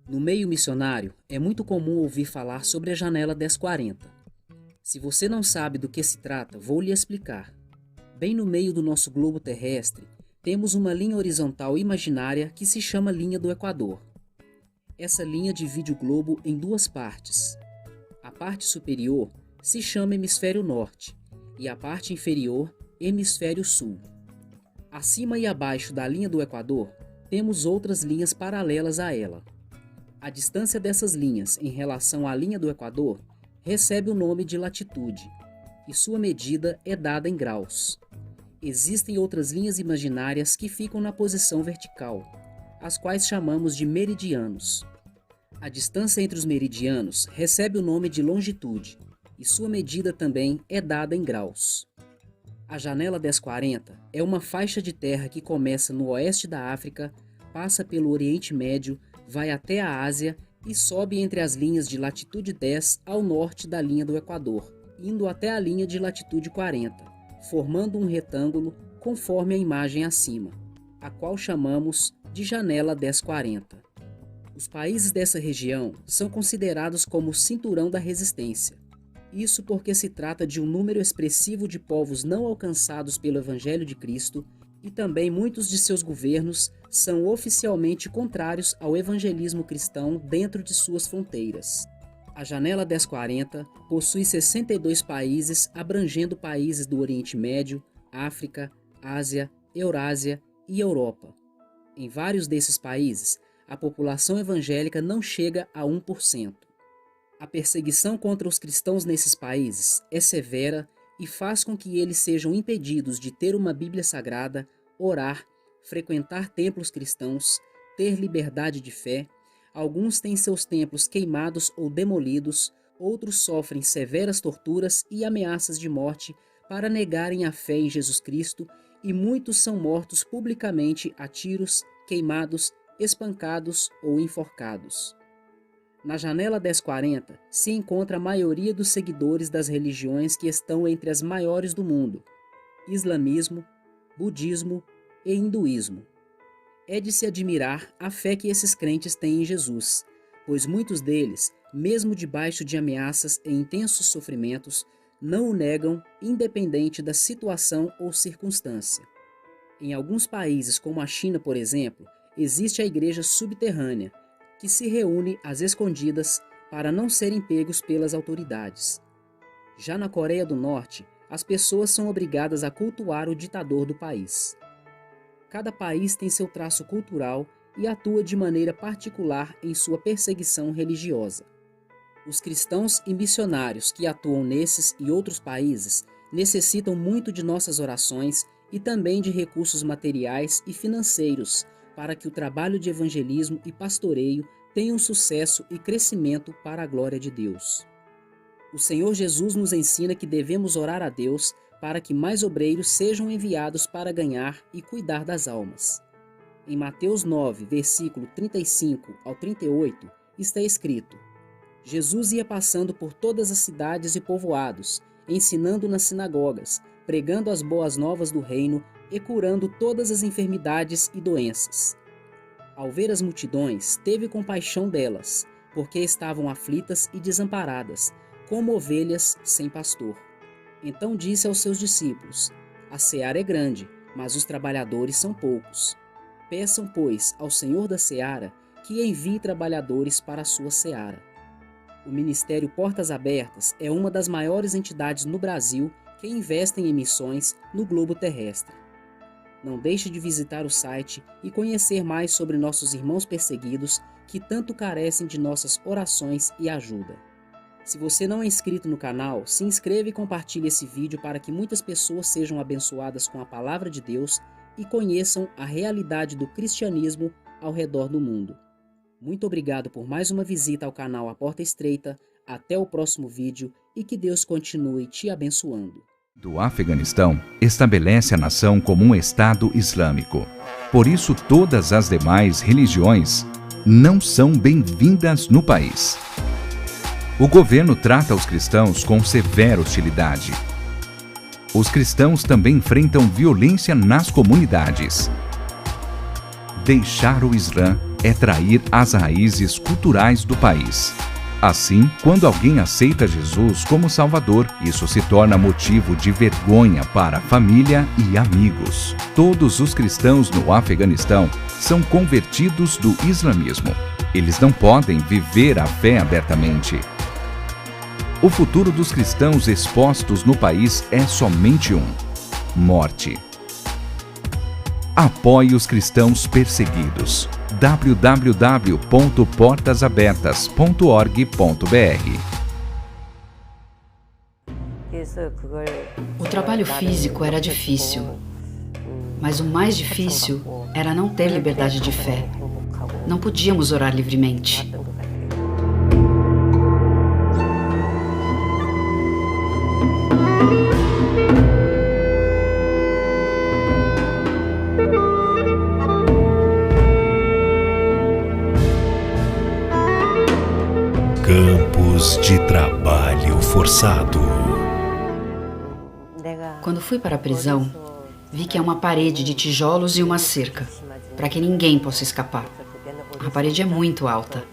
No meio missionário, é muito comum ouvir falar sobre a janela 1040. Se você não sabe do que se trata, vou lhe explicar. Bem no meio do nosso globo terrestre, temos uma linha horizontal imaginária que se chama linha do Equador. Essa linha divide o globo em duas partes. A parte superior se chama hemisfério norte e a parte inferior, hemisfério sul. Acima e abaixo da linha do Equador, temos outras linhas paralelas a ela. A distância dessas linhas em relação à linha do Equador recebe o nome de latitude, e sua medida é dada em graus. Existem outras linhas imaginárias que ficam na posição vertical, as quais chamamos de meridianos. A distância entre os meridianos recebe o nome de longitude, e sua medida também é dada em graus. A janela 1040 é uma faixa de terra que começa no oeste da África, passa pelo Oriente Médio, vai até a Ásia e sobe entre as linhas de latitude 10 ao norte da linha do Equador, indo até a linha de latitude 40, formando um retângulo conforme a imagem acima, a qual chamamos de janela 1040. Os países dessa região são considerados como o cinturão da resistência. Isso porque se trata de um número expressivo de povos não alcançados pelo Evangelho de Cristo e também muitos de seus governos são oficialmente contrários ao evangelismo cristão dentro de suas fronteiras. A janela 1040 possui 62 países abrangendo países do Oriente Médio, África, Ásia, Eurásia e Europa. Em vários desses países, a população evangélica não chega a 1%. A perseguição contra os cristãos nesses países é severa e faz com que eles sejam impedidos de ter uma Bíblia Sagrada, orar, frequentar templos cristãos, ter liberdade de fé. Alguns têm seus templos queimados ou demolidos, outros sofrem severas torturas e ameaças de morte para negarem a fé em Jesus Cristo e muitos são mortos publicamente a tiros, queimados, espancados ou enforcados. Na janela 1040 se encontra a maioria dos seguidores das religiões que estão entre as maiores do mundo: islamismo, budismo e hinduísmo. É de se admirar a fé que esses crentes têm em Jesus, pois muitos deles, mesmo debaixo de ameaças e intensos sofrimentos, não o negam independente da situação ou circunstância. Em alguns países, como a China, por exemplo, existe a igreja subterrânea, que se reúne às escondidas para não serem pegos pelas autoridades. Já na Coreia do Norte, as pessoas são obrigadas a cultuar o ditador do país. Cada país tem seu traço cultural e atua de maneira particular em sua perseguição religiosa. Os cristãos e missionários que atuam nesses e outros países necessitam muito de nossas orações e também de recursos materiais e financeiros para que o trabalho de evangelismo e pastoreio tenha um sucesso e crescimento para a glória de Deus. O Senhor Jesus nos ensina que devemos orar a Deus para que mais obreiros sejam enviados para ganhar e cuidar das almas. Em Mateus 9, versículo 35 ao 38, está escrito: Jesus ia passando por todas as cidades e povoados, ensinando nas sinagogas, pregando as boas novas do reino e curando todas as enfermidades e doenças. Ao ver as multidões, teve compaixão delas, porque estavam aflitas e desamparadas, como ovelhas sem pastor. Então disse aos seus discípulos: A seara é grande, mas os trabalhadores são poucos. Peçam, pois, ao Senhor da seara que envie trabalhadores para a sua seara. O Ministério Portas Abertas é uma das maiores entidades no Brasil que investem em missões no globo terrestre. Não deixe de visitar o site e conhecer mais sobre nossos irmãos perseguidos que tanto carecem de nossas orações e ajuda. Se você não é inscrito no canal, se inscreva e compartilhe esse vídeo para que muitas pessoas sejam abençoadas com a palavra de Deus e conheçam a realidade do cristianismo ao redor do mundo. Muito obrigado por mais uma visita ao canal A Porta Estreita. Até o próximo vídeo e que Deus continue te abençoando. Do Afeganistão estabelece a nação como um Estado islâmico. Por isso, todas as demais religiões não são bem-vindas no país. O governo trata os cristãos com severa hostilidade. Os cristãos também enfrentam violência nas comunidades. Deixar o Islã é trair as raízes culturais do país. Assim, quando alguém aceita Jesus como Salvador, isso se torna motivo de vergonha para a família e amigos. Todos os cristãos no Afeganistão são convertidos do islamismo. Eles não podem viver a fé abertamente. O futuro dos cristãos expostos no país é somente um: morte. Apoie os cristãos perseguidos. www.portasabertas.org.br. O trabalho físico era difícil, mas o mais difícil era não ter liberdade de fé. Não podíamos orar livremente. Campos de trabalho forçado. Quando fui para a prisão, vi que é uma parede de tijolos e uma cerca, para que ninguém possa escapar. A parede é muito alta.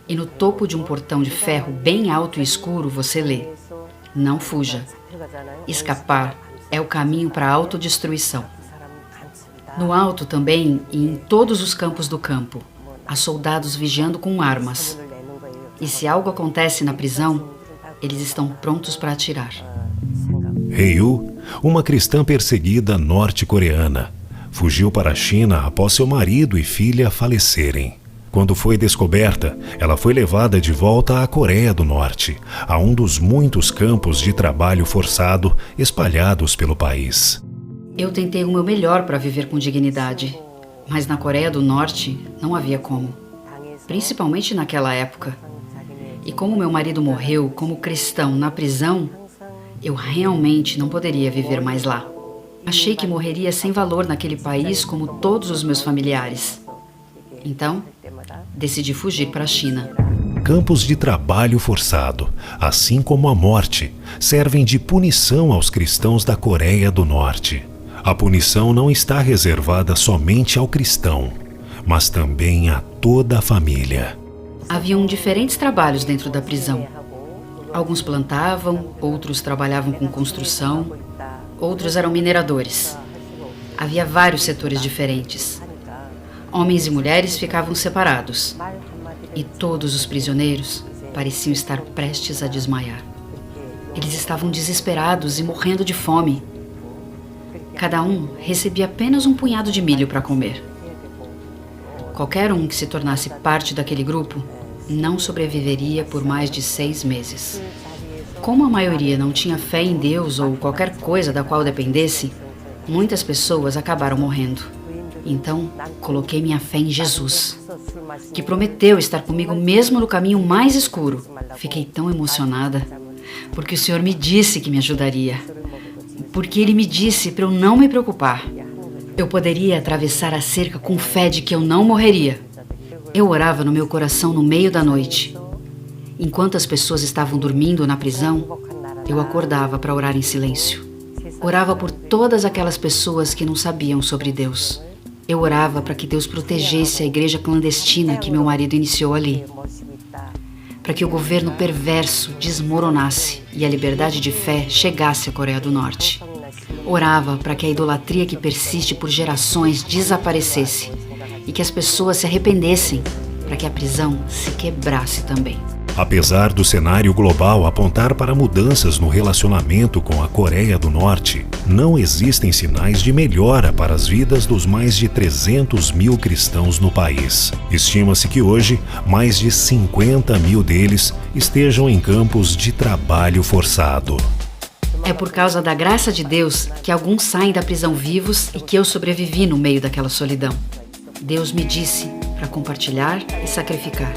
E no topo de um portão de ferro bem alto e escuro você lê: não fuja. Escapar é o caminho para a autodestruição. No alto também e em todos os campos do campo, há soldados vigiando com armas. E se algo acontece na prisão, eles estão prontos para atirar. Ryu, uma cristã perseguida norte-coreana, fugiu para a China após seu marido e filha falecerem. Quando foi descoberta, ela foi levada de volta à Coreia do Norte, a um dos muitos campos de trabalho forçado espalhados pelo país. Eu tentei o meu melhor para viver com dignidade, mas na Coreia do Norte não havia como, principalmente naquela época. E como meu marido morreu como cristão na prisão, eu realmente não poderia viver mais lá. Achei que morreria sem valor naquele país como todos os meus familiares. Então, decidi fugir para a China. Campos de trabalho forçado, assim como a morte, servem de punição aos cristãos da Coreia do Norte. A punição não está reservada somente ao cristão, mas também a toda a família. Haviam diferentes trabalhos dentro da prisão. Alguns plantavam, outros trabalhavam com construção, outros eram mineradores. Havia vários setores diferentes. Homens e mulheres ficavam separados. E todos os prisioneiros pareciam estar prestes a desmaiar. Eles estavam desesperados e morrendo de fome. Cada um recebia apenas um punhado de milho para comer. Qualquer um que se tornasse parte daquele grupo não sobreviveria por mais de 6 meses. Como a maioria não tinha fé em Deus ou qualquer coisa da qual dependesse, muitas pessoas acabaram morrendo. Então, coloquei minha fé em Jesus, que prometeu estar comigo mesmo no caminho mais escuro. Fiquei tão emocionada, porque o Senhor me disse que me ajudaria. Porque Ele me disse para eu não me preocupar. Eu poderia atravessar a cerca com fé de que eu não morreria. Eu orava no meu coração no meio da noite. Enquanto as pessoas estavam dormindo na prisão, eu acordava para orar em silêncio. Orava por todas aquelas pessoas que não sabiam sobre Deus. Eu orava para que Deus protegesse a igreja clandestina que meu marido iniciou ali. Para que o governo perverso desmoronasse e a liberdade de fé chegasse à Coreia do Norte. Orava para que a idolatria que persiste por gerações desaparecesse e que as pessoas se arrependessem, para que a prisão se quebrasse também. Apesar do cenário global apontar para mudanças no relacionamento com a Coreia do Norte, não existem sinais de melhora para as vidas dos mais de 300 mil cristãos no país. Estima-se que hoje, mais de 50 mil deles estejam em campos de trabalho forçado. É por causa da graça de Deus que alguns saem da prisão vivos e que eu sobrevivi no meio daquela solidão. Deus me disse para compartilhar e sacrificar.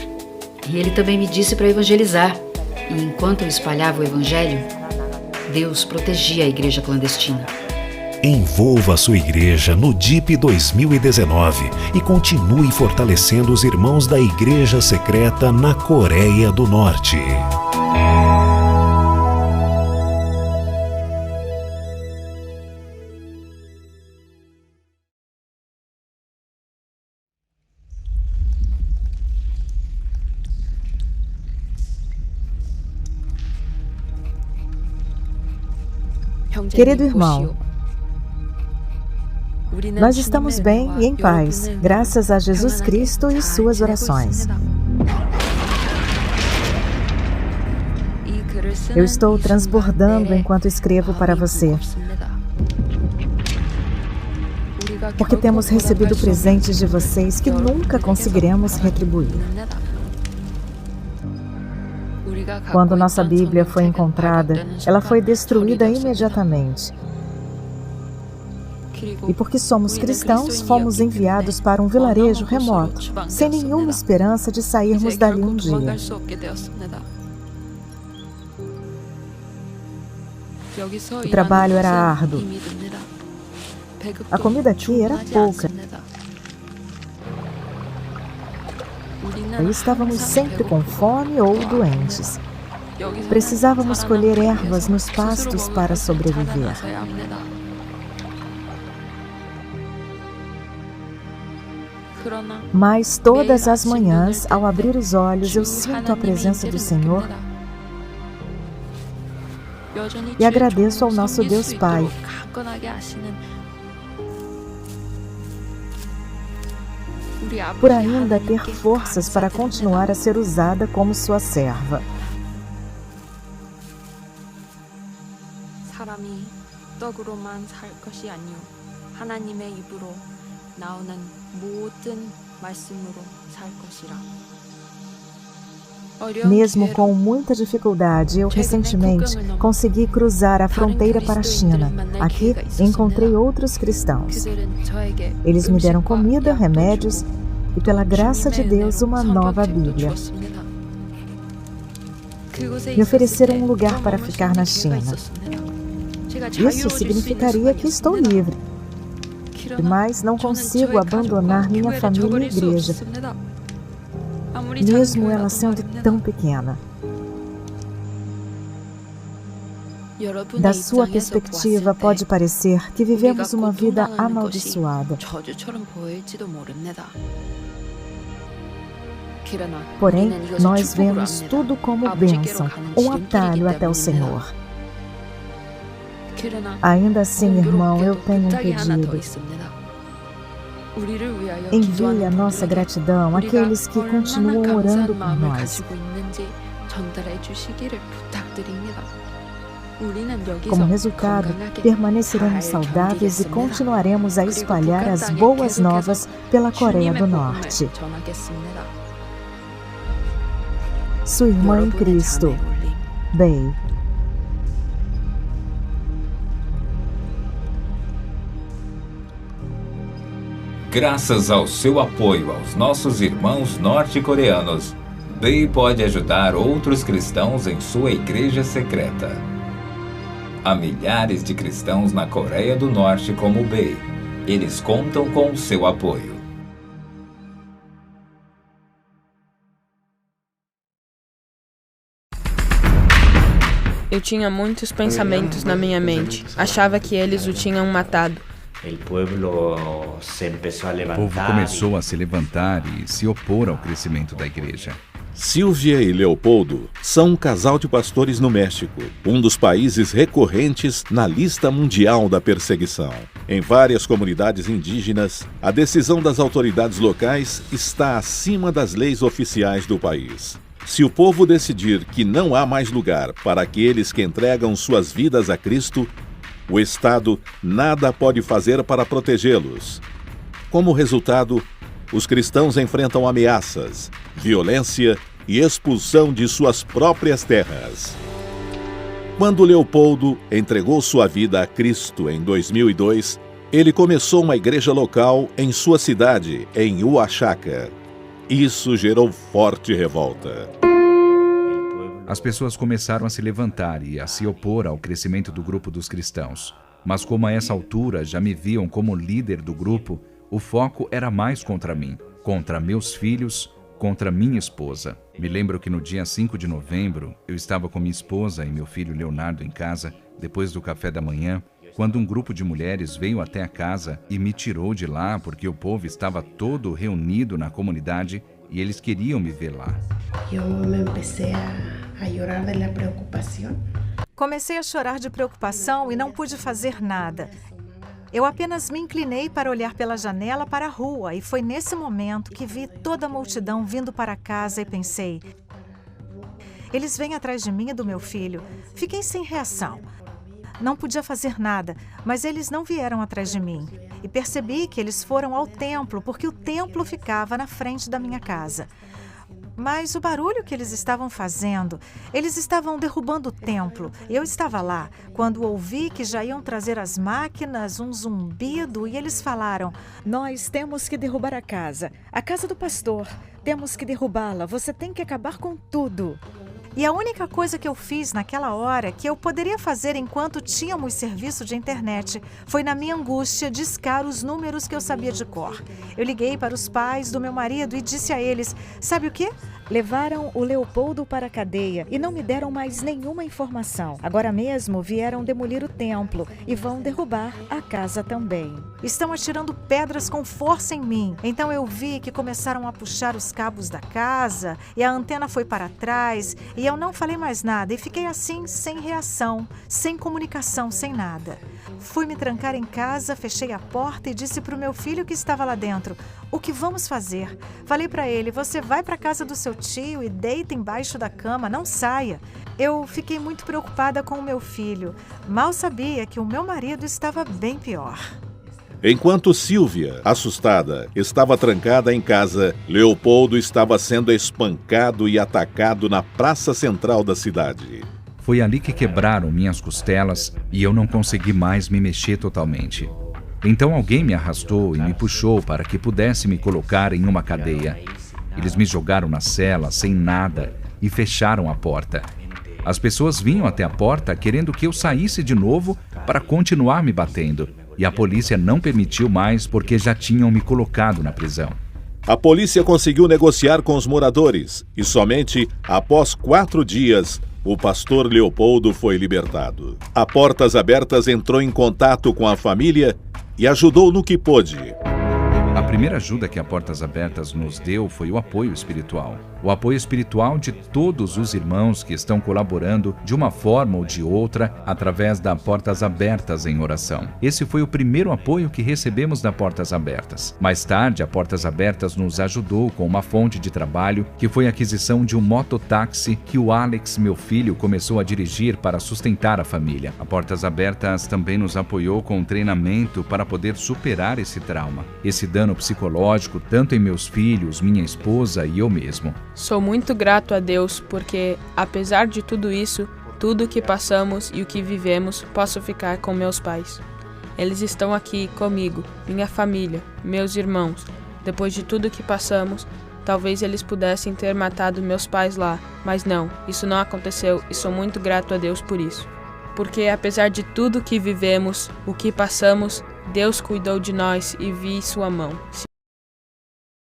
E Ele também me disse para evangelizar. E enquanto eu espalhava o evangelho, Deus protegia a igreja clandestina. Envolva a sua igreja no DIP 2019 e continue fortalecendo os irmãos da Igreja Secreta na Coreia do Norte. Querido irmão, nós estamos bem e em paz, graças a Jesus Cristo e suas orações. Eu estou transbordando enquanto escrevo para você, porque temos recebido presentes de vocês que nunca conseguiremos retribuir. Quando nossa Bíblia foi encontrada, ela foi destruída imediatamente. E porque somos cristãos, fomos enviados para um vilarejo remoto, sem nenhuma esperança de sairmos dali um dia. O trabalho era árduo. A comida aqui era pouca. E estávamos sempre com fome ou doentes. Precisávamos colher ervas nos pastos para sobreviver. Mas todas as manhãs, ao abrir os olhos, eu sinto a presença do Senhor e agradeço ao nosso Deus Pai. Por ainda ter forças para continuar a ser usada como sua serva. Mesmo com muita dificuldade, eu recentemente consegui cruzar a fronteira para a China. Aqui, encontrei outros cristãos. Eles me deram comida, remédios e, pela graça de Deus, uma nova Bíblia. Me ofereceram um lugar para ficar na China. Isso significaria que estou livre, mas não consigo abandonar minha família e igreja, mesmo ela sendo tão pequena. Da sua perspectiva, pode parecer que vivemos uma vida amaldiçoada. Porém, nós vemos tudo como bênção, um atalho até o Senhor. Ainda assim, irmão, eu tenho um pedido. Envie a nossa gratidão àqueles que continuam orando por nós. Como resultado, permaneceremos saudáveis e continuaremos a espalhar as boas novas pela Coreia do Norte. Sua irmã em Cristo, Bei. Graças ao seu apoio aos nossos irmãos norte-coreanos, Bei pode ajudar outros cristãos em sua igreja secreta. Há milhares de cristãos na Coreia do Norte como Bei. Eles contam com o seu apoio. Eu tinha muitos pensamentos na minha mente. Achava que eles o tinham matado. O povo começou a se levantar e se opor ao crescimento da igreja. Silvia e Leopoldo são um casal de pastores no México, um dos países recorrentes na lista mundial da perseguição. Em várias comunidades indígenas, a decisão das autoridades locais está acima das leis oficiais do país. Se o povo decidir que não há mais lugar para aqueles que entregam suas vidas a Cristo, o Estado nada pode fazer para protegê-los. Como resultado, os cristãos enfrentam ameaças, violência e expulsão de suas próprias terras. Quando Leopoldo entregou sua vida a Cristo em 2002, ele começou uma igreja local em sua cidade, em Oaxaca. Isso gerou forte revolta. As pessoas começaram a se levantar e a se opor ao crescimento do grupo dos cristãos. Mas como a essa altura já me viam como líder do grupo, o foco era mais contra mim, contra meus filhos, contra minha esposa. Me lembro que no dia 5 de novembro, eu estava com minha esposa e meu filho Leonardo em casa, depois do café da manhã, quando um grupo de mulheres veio até a casa e me tirou de lá porque o povo estava todo reunido na comunidade e eles queriam me ver lá. Comecei a chorar de preocupação e não pude fazer nada. Eu apenas me inclinei para olhar pela janela para a rua e foi nesse momento que vi toda a multidão vindo para casa e pensei: eles vêm atrás de mim e do meu filho. Fiquei sem reação. Não podia fazer nada, mas eles não vieram atrás de mim. E percebi que eles foram ao templo, porque o templo ficava na frente da minha casa. Mas o barulho que eles estavam fazendo, eles estavam derrubando o templo. Eu estava lá quando ouvi que já iam trazer as máquinas, um zumbido, e eles falaram: nós temos que derrubar a casa do pastor. Temos que derrubá-la, você tem que acabar com tudo. E a única coisa que eu fiz naquela hora, que eu poderia fazer enquanto tínhamos serviço de internet, foi, na minha angústia, discar os números que eu sabia de cor. Eu liguei para os pais do meu marido e disse a eles: sabe o quê? Levaram o Leopoldo para a cadeia e não me deram mais nenhuma informação. Agora mesmo vieram demolir o templo e vão derrubar a casa também. Estão atirando pedras com força em mim. Então eu vi que começaram a puxar os cabos da casa e a antena foi para trás e eu não falei mais nada e fiquei assim, sem reação, sem comunicação, sem nada. Fui me trancar em casa, fechei a porta e disse para o meu filho que estava lá dentro: o que vamos fazer? Falei para ele: você vai para a casa do seu tio e deita embaixo da cama, não saia. Eu fiquei muito preocupada com o meu filho. Mal sabia que o meu marido estava bem pior. Enquanto Silvia, assustada, estava trancada em casa, Leopoldo estava sendo espancado e atacado na praça central da cidade. Foi ali que quebraram minhas costelas e eu não consegui mais me mexer totalmente. Então alguém me arrastou e me puxou para que pudesse me colocar em uma cadeia. Eles me jogaram na cela sem nada e fecharam a porta. As pessoas vinham até a porta querendo que eu saísse de novo para continuar me batendo. E a polícia não permitiu mais porque já tinham me colocado na prisão. A polícia conseguiu negociar com os moradores e somente após 4 dias o pastor Leopoldo foi libertado. A Portas Abertas entrou em contato com a família e ajudou no que pôde. A primeira ajuda que a Portas Abertas nos deu foi o apoio espiritual. O apoio espiritual de todos os irmãos que estão colaborando de uma forma ou de outra através da Portas Abertas em oração. Esse foi o primeiro apoio que recebemos da Portas Abertas. Mais tarde, a Portas Abertas nos ajudou com uma fonte de trabalho que foi a aquisição de um mototáxi que o Alex, meu filho, começou a dirigir para sustentar a família. A Portas Abertas também nos apoiou com treinamento para poder superar esse trauma, esse dano psicológico, tanto em meus filhos, minha esposa e eu mesmo. Sou muito grato a Deus porque, apesar de tudo isso, tudo que passamos e o que vivemos, posso ficar com meus pais. Eles estão aqui comigo, minha família, meus irmãos. Depois de tudo que passamos, talvez eles pudessem ter matado meus pais lá, mas não, isso não aconteceu e sou muito grato a Deus por isso. Porque, apesar de tudo que vivemos, o que passamos, Deus cuidou de nós e vi sua mão.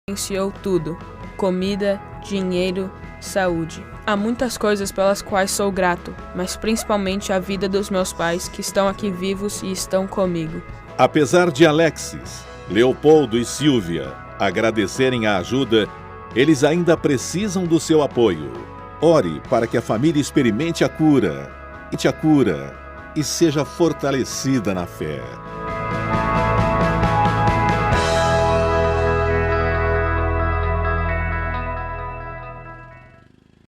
Silenciou tudo: comida, dinheiro, saúde. Há muitas coisas pelas quais sou grato, mas principalmente a vida dos meus pais que estão aqui vivos e estão comigo. Apesar de Alexis, Leopoldo e Silvia agradecerem a ajuda, eles ainda precisam do seu apoio. Ore para que a família experimente a cura e seja fortalecida na fé.